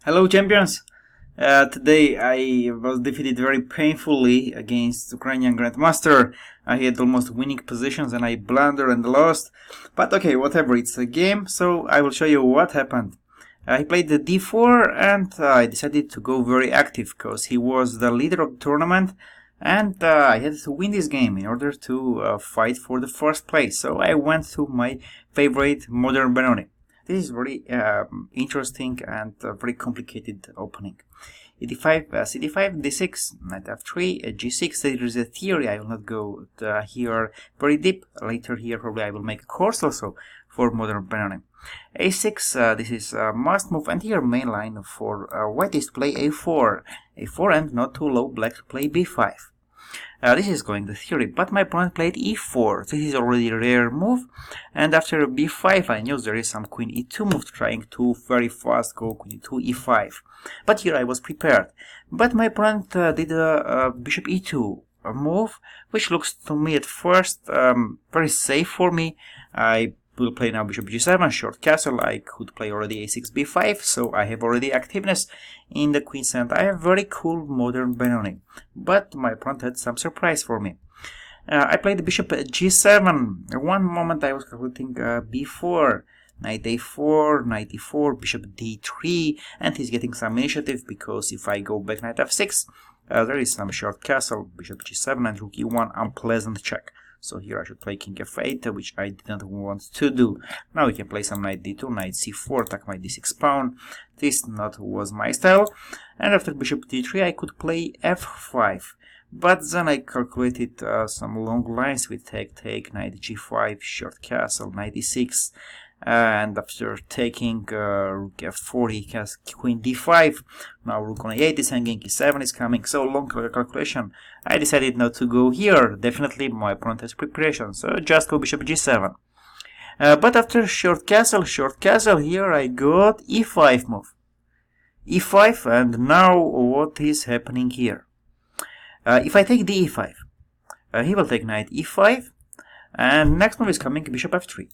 Hello, champions! Today I was defeated very painfully against Ukrainian Grandmaster. I had almost winning positions and I blundered and lost. But okay, whatever, it's a game, so I will show you what happened. He played the d4 and I decided to go very active because he was the leader of the tournament and I had to win this game in order to fight for the first place. So I went to my favorite modern Benoni. This is very interesting and very complicated opening. e5, c5, d6, knight f3, g6. There is a theory. I will not go here very deep. Later here probably I will make a course also for modern Benoni. a6, this is a must move, and here main line for white is to play a4, and not too low black to play b5. This is going the theory, but my opponent played e4. This is already a rare move, and after b5 I knew there is some queen e2 move trying to very fast go queen e2, e5. But here I was prepared. But my opponent did a bishop e2 move, which looks to me at first very safe for me. I will play now bishop g7, short castle. I could play already a6, b5, so I have already activeness in the queen's hand. I have very cool modern Benoni, but my opponent had some surprise for me. I played bishop g7. One moment I was calculating b4, knight a4, knight e4, bishop d3, and he's getting some initiative because if I go back knight f6, there is some short castle, bishop g7 and rook e1, unpleasant check. So here I should play king f8, which I didn't want to do. Now we can play some knight d2, knight c4, attack my d6 pawn. This not was my style. And after bishop d3 I could play f5. But then I calculated some long lines with take, knight g5, short castle, knight d6. And after taking rook f4, he has queen d5. Now rook on a8 is hanging, e7 is coming. So long calculation. I decided not to go here. Definitely my opponent has preparation, so just go bishop g7. But after short castle, here I got e5 move. e5, and now what is happening here? If I take the e5, he will take knight e5, and next move is coming bishop f3.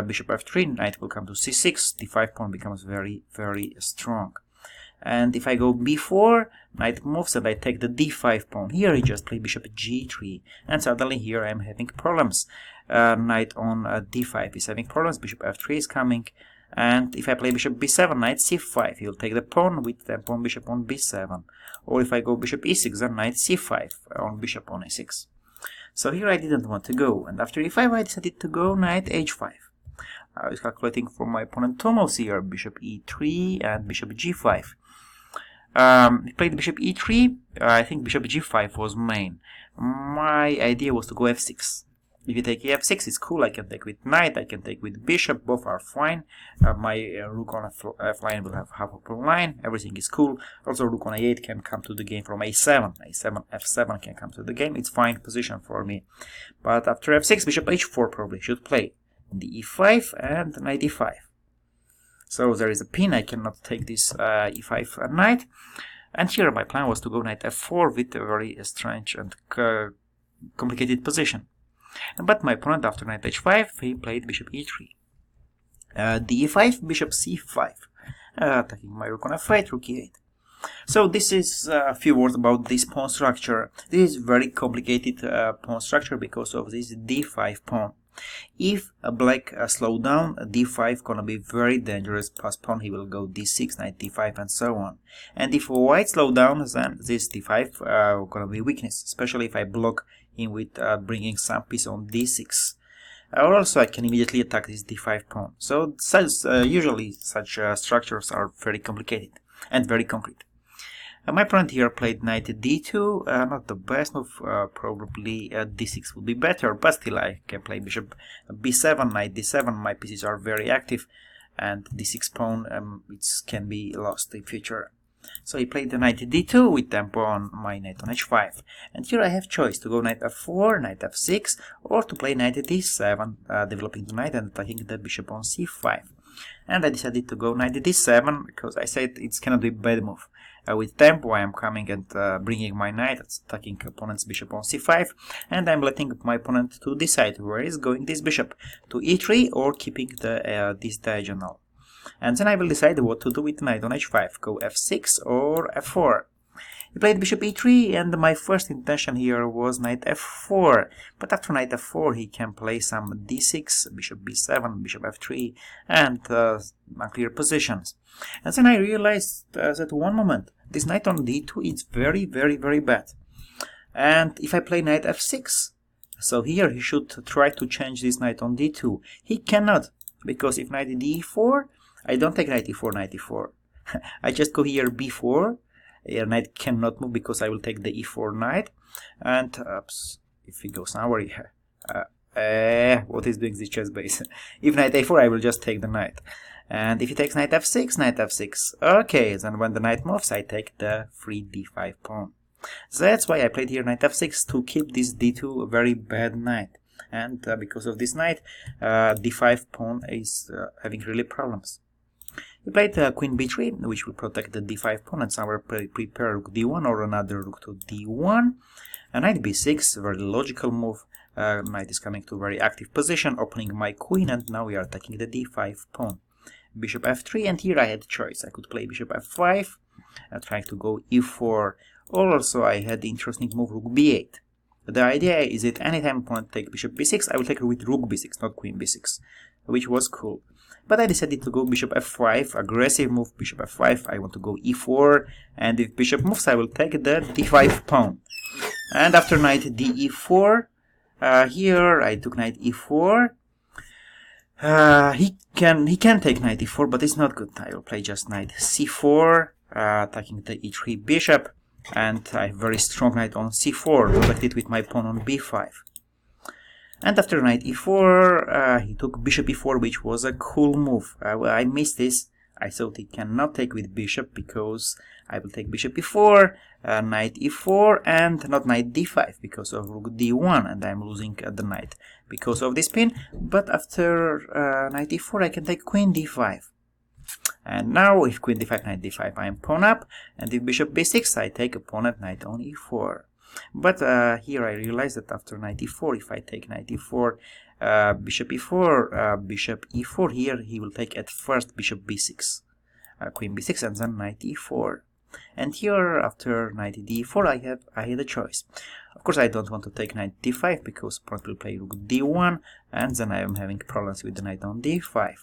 Bishop f3, knight will come to c6, d5 pawn becomes very, very strong. And if I go b4, knight moves and I take the d5 pawn. Here he just plays bishop g3, and suddenly here I am having problems. Knight on d5 is having problems, bishop f3 is coming, and if I play bishop b7, knight c5, he will take the pawn with the pawn bishop on b7. Or if I go bishop e6, then knight c5 on bishop on a6. So here I didn't want to go, and after e5 I decided to go knight h5. I was calculating for my opponent two moves here, bishop e3 and bishop g5. He played bishop e3, I think bishop g5 was main. My idea was to go f6. If you take f6, it's cool, I can take with knight, I can take with bishop, both are fine. My rook on f line will have half of a line, everything is cool. Also rook on a8 can come to the game from a7, f7 can come to the game, it's fine position for me. But after f6, bishop h4 probably should play. The e5 and knight e5. So there is a pin, I cannot take this e5 knight. And here my plan was to go knight f4 with a very strange and complicated position. But my opponent after knight h5, he played bishop e3. The e5, bishop c5, attacking my rook on f8, rook e8. So this is a few words about this pawn structure. This is very complicated pawn structure because of this d5 pawn. If a black slow down, d5 gonna be very dangerous. Pass pawn, he will go d6, knight d5, and so on. And if white slow down, then this d5 gonna be weakness, especially if I block him with bringing some piece on d6. Or also I can immediately attack this d5 pawn. So usually such structures are very complicated and very concrete. My opponent here played knight d2, not the best move, probably d6 would be better, but still I can play bishop b7, knight d7, my pieces are very active, and d6 pawn it can be lost in future. So he played the knight d2 with tempo on my knight on h5, and here I have choice to go knight f4, knight f6, or to play knight d7, developing the knight and attacking the bishop on c5. And I decided to go knight d7 because I said it cannot be bad move. With tempo I am coming and bringing my knight, attacking opponent's bishop on c5, and I'm letting my opponent to decide where is going this bishop, to e3 or keeping the this diagonal. And then I will decide what to do with knight on h5, go f6 or f4. He played bishop e3, and my first intention here was knight f4, but after knight f4 he can play some d6, bishop b7, bishop f3, and unclear positions. And then I realized that one moment, this knight on d2 is very bad. And if I play knight f6, so here he should try to change this knight on d2. He cannot, because if knight d4, I don't take knight e4, knight e4. I just go here b4. Knight cannot move because I will take the e4 knight, and if he goes somewhere here, what is doing this chess base? If knight a4, I will just take the knight, and if he takes knight f6, knight f6, okay, then when the knight moves, I take the free d5 pawn. That's why I played here knight f6 to keep this d2 a very bad knight, and because of this knight, d5 pawn is having really problems. He played queen b3, which will protect the d5 pawn, and somewhere prepare rook d1 or another rook to d1. And knight b6, very logical move. Knight is coming to a very active position, opening my queen, and now we are attacking the d5 pawn. Bishop f3, and here I had choice. I could play bishop f5, trying to go e4. Also, I had the interesting move rook b8. The idea is that anytime opponent takes bishop b6, I will take with rook b6, not queen b6, which was cool. But I decided to go bishop f5, aggressive move, bishop f5, I want to go e4, and if bishop moves, I will take the d5 pawn. And after knight d e4, here I took knight e4. He can take knight e4, but it's not good. I will play just knight c4, attacking the e3 bishop, and I have very strong knight on c4, protected with my pawn on b5. And after knight e4, he took bishop e4, which was a cool move. I missed this. I thought he cannot take with bishop because I will take bishop e4, knight e4, and not knight d5 because of rook d1, and I'm losing the knight because of this pin. But after knight e4, I can take queen d5. And now, if queen d5, knight d5, I am pawn up, and if bishop b6, I take opponent knight on e4. But here I realize that after knight e4, if I take knight e4, bishop e4, bishop e4, here he will take at first bishop b6, queen b6, and then knight e4. And here, after knight d4, I had a choice. Of course, I don't want to take knight d5 because opponent will play rook d1, and then I am having problems with the knight on d5.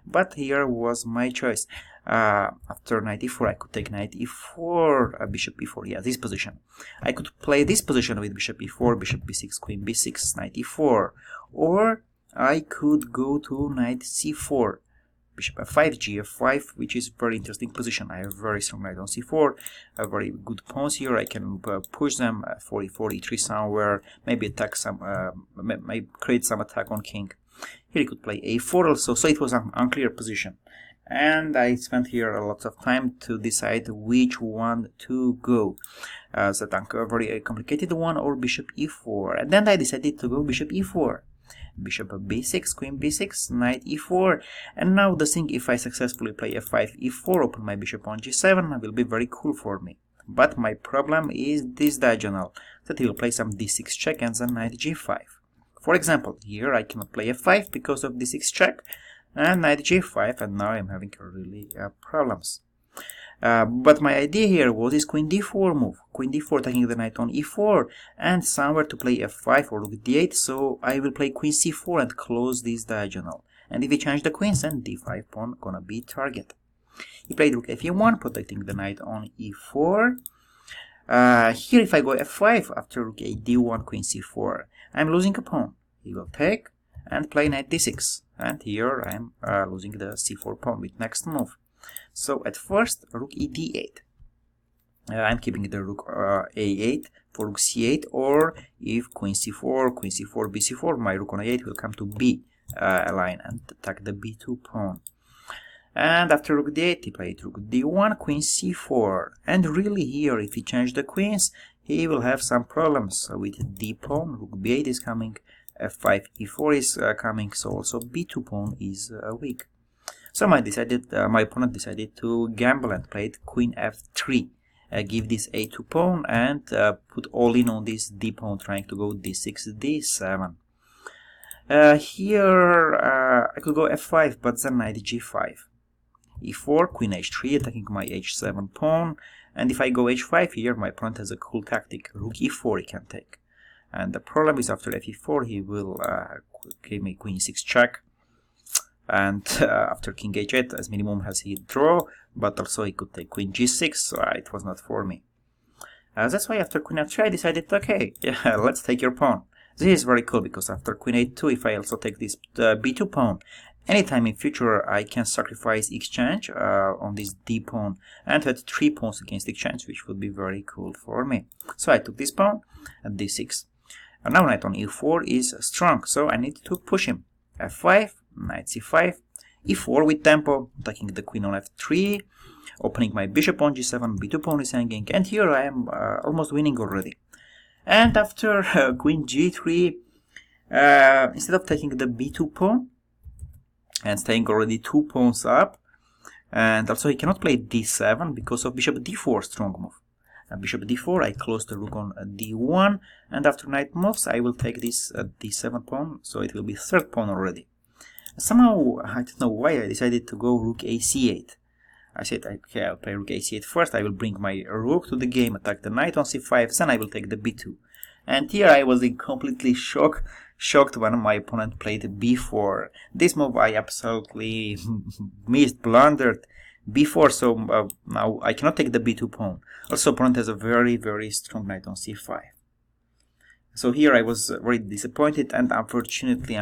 But here was my choice. After knight e4, I could take knight e4, bishop e4, yeah, this position. I could play this position with bishop e4, bishop b6, queen b6, knight e4. Or I could go to knight c4, bishop f5, gf5, which is a very interesting position. I have very strong knight on c4, very good pawns here. I can push them 44, e3 somewhere, maybe attack some, maybe create some attack on king. Here he could play a4 also, so it was an unclear position. And I spent here a lot of time to decide which one to go. A very complicated one, or bishop e4. And then I decided to go bishop e4. Bishop b6, queen b6, knight e4. And now the thing, if I successfully play f5, e4, open my bishop on g7, will be very cool for me. But my problem is this diagonal, that he will play some d6 check and then knight g5. For example, here I cannot play f5 because of d6 check, and knight g5, and now I'm having really problems. But my idea here was this queen d4 move. Queen d4 taking the knight on e4, and somewhere to play f5 or rook d8, so I will play queen c4 and close this diagonal. And if we change the queens, then d5 pawn gonna be target. He played rook fe1, protecting the knight on e4. Here if I go f5 after rook a d1, queen c4, I'm losing a pawn. He will take and play knight d6, and here I'm losing the c4 pawn with next move. So at first, rook e d8. I'm keeping the rook a8 for rook c8, or if queen c4, bc4, my rook on a8 will come to b line and attack the b2 pawn. And after rook d8, he played rook d1, queen c4. And really here, if he changed the queens, he will have some problems with d pawn. Rook b8 is coming, f5, e4 is coming, so also b2 pawn is weak. So my opponent decided to gamble and played queen f3. Give this a2 pawn and put all in on this d pawn, trying to go d6, d7. Here I could go f5, but then knight g5. e4, queen h3, attacking my h7 pawn. And if I go h5 here, my opponent has a cool tactic. Rook e4 he can take. And the problem is after fe4, he will give me queen e6 check. And after king h8, as minimum has he draw, but also he could take queen g6, so it was not for me. That's why after queen f3 I decided, okay, yeah, let's take your pawn. This is very cool, because after queen a2, if I also take this b2 pawn, anytime in future I can sacrifice exchange on this d pawn and had 3 pawns against exchange, which would be very cool for me. So I took this pawn at d6. And now knight on e4 is strong, so I need to push him. f5, knight c5, e4 with tempo, attacking the queen on f3, opening my bishop on g7, b2 pawn is hanging, and here I am almost winning already. And after queen g3, instead of taking the b2 pawn and staying already 2 pawns up, and also he cannot play d7 because of bishop d4 strong move. Bishop d4, I close the rook on d1, and after knight moves I will take this d7 pawn, so it will be third pawn already. Somehow, I don't know why I decided to go rook ac8. I said, okay, I'll play rook ac8 first, I will bring my rook to the game, attack the knight on c5, then I will take the b2. And here I was in completely shocked when my opponent played b4. This move I absolutely missed, blundered b4, so now I cannot take the b2 pawn. Also, opponent has a very, very strong knight on c5. So here I was very disappointed, and unfortunately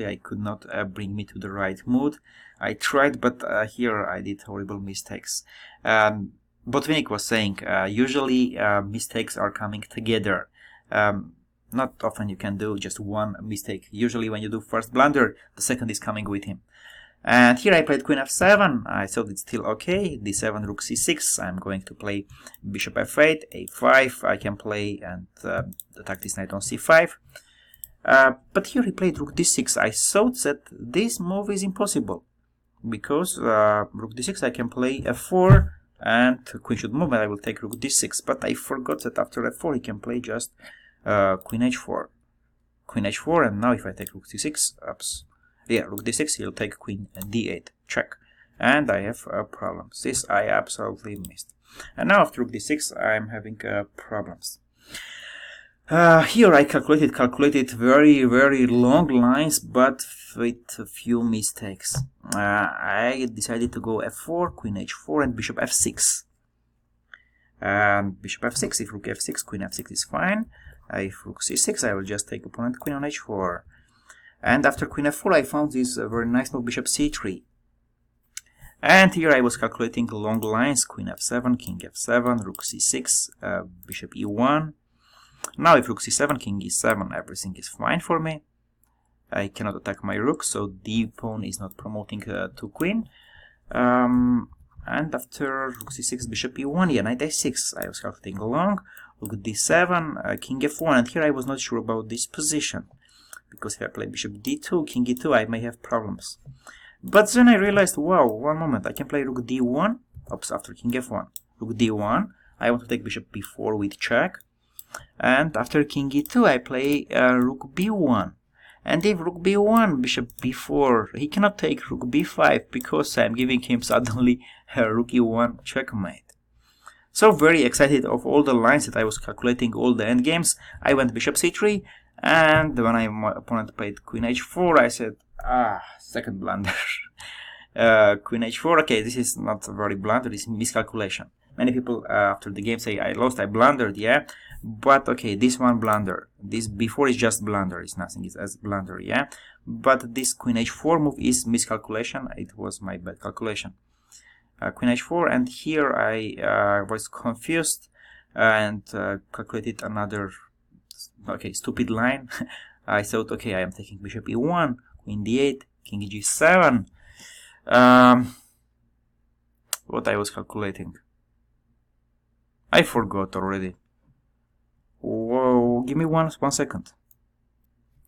I could not bring me to the right mood. I tried, but here I did horrible mistakes. Botvinnik was saying, usually mistakes are coming together. Not often you can do just one mistake. Usually when you do first blunder, the second is coming with him. And here I played queen f7, I thought it's still okay, d7, rook c6, I'm going to play bishop f8, a5, I can play and attack this knight on c5. But here he played rook d6, I thought that this move is impossible, because rook d6 I can play f4, and queen should move and I will take rook d6, but I forgot that after f4 he can play just queen h4. Queen h4, and now if I take rook c6, oops. Yeah, rook d6, he'll take queen d8, check. And I have problems. This I absolutely missed. And now after rook d6, I'm having problems. Here I calculated very, very long lines, but with a few mistakes. I decided to go f4, queen h4, and bishop f6. Bishop f6, if rook f6, queen f6 is fine. If rook c6, I will just take opponent queen on h4. And after queen f4, I found this very nice move, bishop c3. And here I was calculating long lines, queen f7, king f7, rook c6, bishop e1. Now if rook c7, king e7, everything is fine for me. I cannot attack my rook, so d pawn is not promoting to queen. And after rook c6, bishop e1, yeah, knight a6, I was calculating long, rook d7, king f1, and here I was not sure about this position. Because if I play bishop d2, king e2, I may have problems. But then I realized, wow, one moment, I can play rook d1, oops, after king f1, rook d1, I want to take bishop b4 with check, and after king e2, I play rook b1, and if rook b1, bishop b4, he cannot take rook b5, because I'm giving him suddenly rook e1 checkmate. So very excited of all the lines that I was calculating, all the endgames, I went bishop c3, and when my opponent played queen h4, I said, second blunder. Queen h4, okay, this is not a very blunder, this is miscalculation. Many people after the game say, I lost, I blundered, yeah, but okay, this one blunder. This before is just blunder, it's nothing, it's as blunder, yeah, but this queen h4 move is miscalculation, it was my bad calculation. Queen h4, and here I was confused and calculated another stupid line. I thought, okay, I am taking bishop e1, queen d8, king g7. What I was calculating, I forgot already. Whoa, give me one second.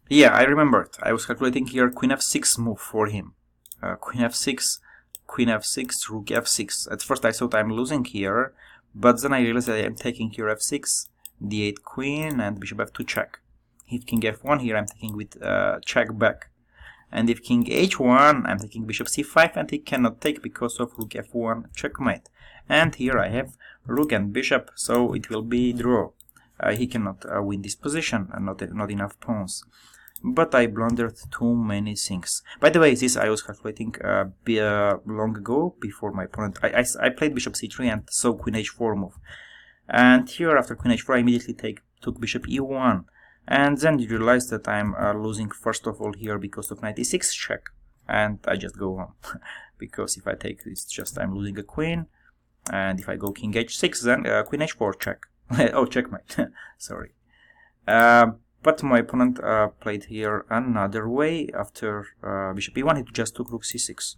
Yeah, I remembered. I was calculating here queen f6 move for him. Queen f6, rook f6. At first I thought I'm losing here, but then I realized that I am taking here f6, d8 queen, and bishop f2 check. If king f1, here I'm taking with check back. And if king h1, I'm taking bishop c5, and he cannot take because of rook f1 checkmate. And here I have rook and bishop, so it will be draw. He cannot win this position, and not enough pawns. But I blundered too many things. By the way, this I was calculating long ago, before my opponent. I played bishop c3 and saw queen h4 move. And here, after queen h4, I immediately took bishop e1. And then you realize that I'm losing first of all here because of knight e6 check. And I just go on. Because if I take, it's just I'm losing a queen. And if I go king h6, then queen h4 check. Oh, checkmate. Sorry. But my opponent played here another way. After bishop e1, he just took rook c6.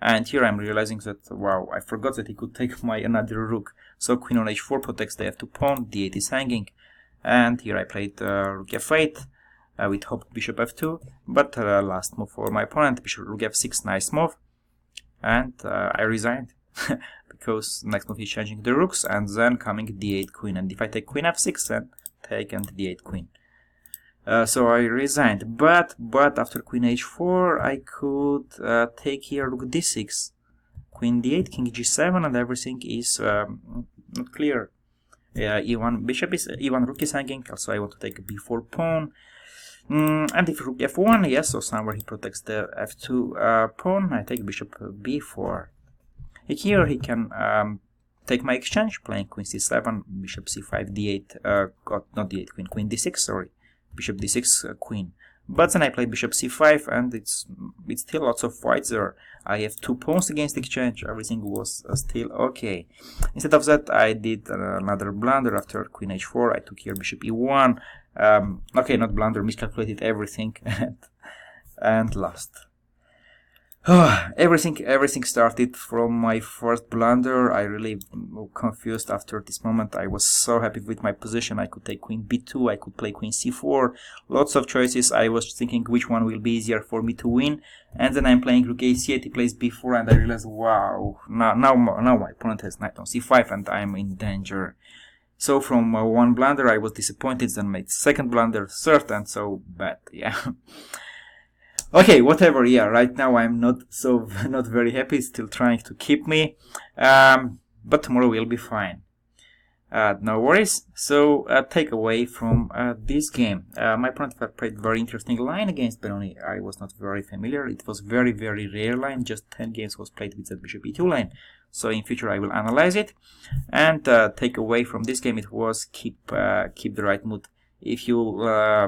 And here I'm realizing that, wow, I forgot that he could take my another rook. So queen on h4 protects the f2 pawn, d8 is hanging. And here I played rook f8 with hope bishop f2. But last move for my opponent, bishop rook f6, nice move. And I resigned. Because next move is changing the rooks, and then coming d8 queen. And if I take queen f6, then take and d8 queen. So I resigned, but after queen h4 I could take here rook d6, queen d8, king g7, and everything is not clear. e1 bishop is e1 rook is hanging. Also I want to take a b4 pawn, and if rook f1, yes, so somewhere he protects the f2 pawn. I take bishop b4. Here he can take my exchange, playing queen c7, bishop c5, d8, not d8 queen, queen d6, sorry. Bishop d6 queen. But then I played bishop c5, and it's still lots of whites there. I have 2 pawns against exchange. Everything was still okay. Instead of that, I did another blunder. After queen h4, I took here bishop e1. Okay, not blunder, miscalculated everything and lost. Everything started from my first blunder. I really confused after this moment. I was so happy with my position. I could take queen b2, I could play queen c4, lots of choices. I was thinking which one will be easier for me to win, and then I'm playing rook a8, he plays b4, and I realized, wow, now my opponent has knight on c5 and I'm in danger. So from one blunder I was disappointed, then made second blunder, third, and so bad, yeah. Okay, whatever, yeah, right now I'm not very happy, still trying to keep me, but tomorrow will be fine. No worries. So, takeaway from this game. My opponent played very interesting line against Benoni. I was not very familiar. It was very rare line, just 10 games was played with that bishop e2 line. So in future I will analyze it. And takeaway from this game, it was keep the right mood. If you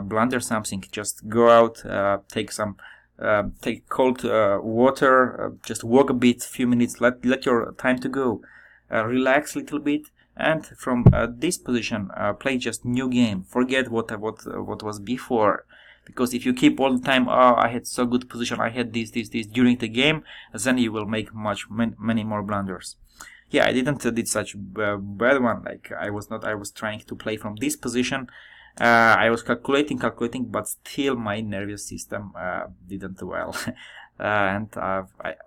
blunder something, just go out, take cold water, just walk a bit, few minutes, let your time to go, relax a little bit, and from this position play just new game. Forget what was before, because if you keep all the time, oh, I had so good position, I had this during the game, then you will make many more blunders. Yeah, I didn't did such bad one. Like I was trying to play from this position. I was calculating, but still my nervous system didn't well. And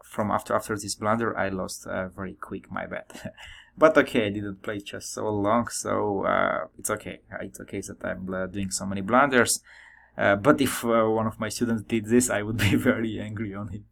from after this blunder, I lost very quick, my bad. But okay, I didn't play chess so long, so it's okay. It's okay that I'm doing so many blunders. But if one of my students did this, I would be very angry on him.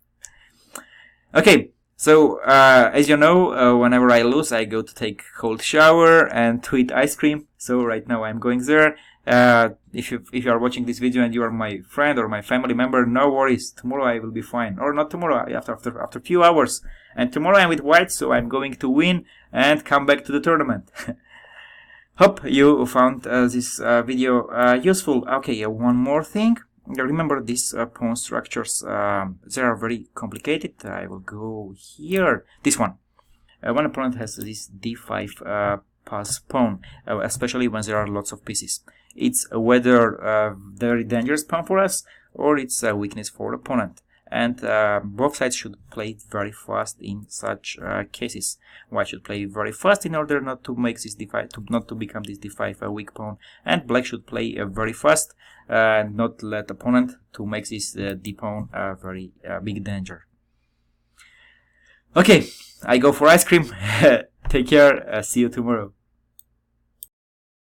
Okay. So, as you know, whenever I lose, I go to take a cold shower and to eat ice cream. So right now I'm going there. If you are watching this video and you are my friend or my family member, no worries. Tomorrow I will be fine. Or not tomorrow, after a few hours. And tomorrow I'm with white, so I'm going to win and come back to the tournament. Hope you found this video useful. Okay, one more thing. Remember these pawn structures, they are very complicated. I will go here. This one. One opponent has this d5 pass pawn, especially when there are lots of pieces. It's whether a very dangerous pawn for us, or it's a weakness for the opponent. And both sides should play very fast in such cases. White should play very fast in order not to make this d5, not to become this d5 a weak pawn. And black should play very fast, and not let opponent to make this d pawn a very big danger. Okay, I go for ice cream. Take care. See you tomorrow.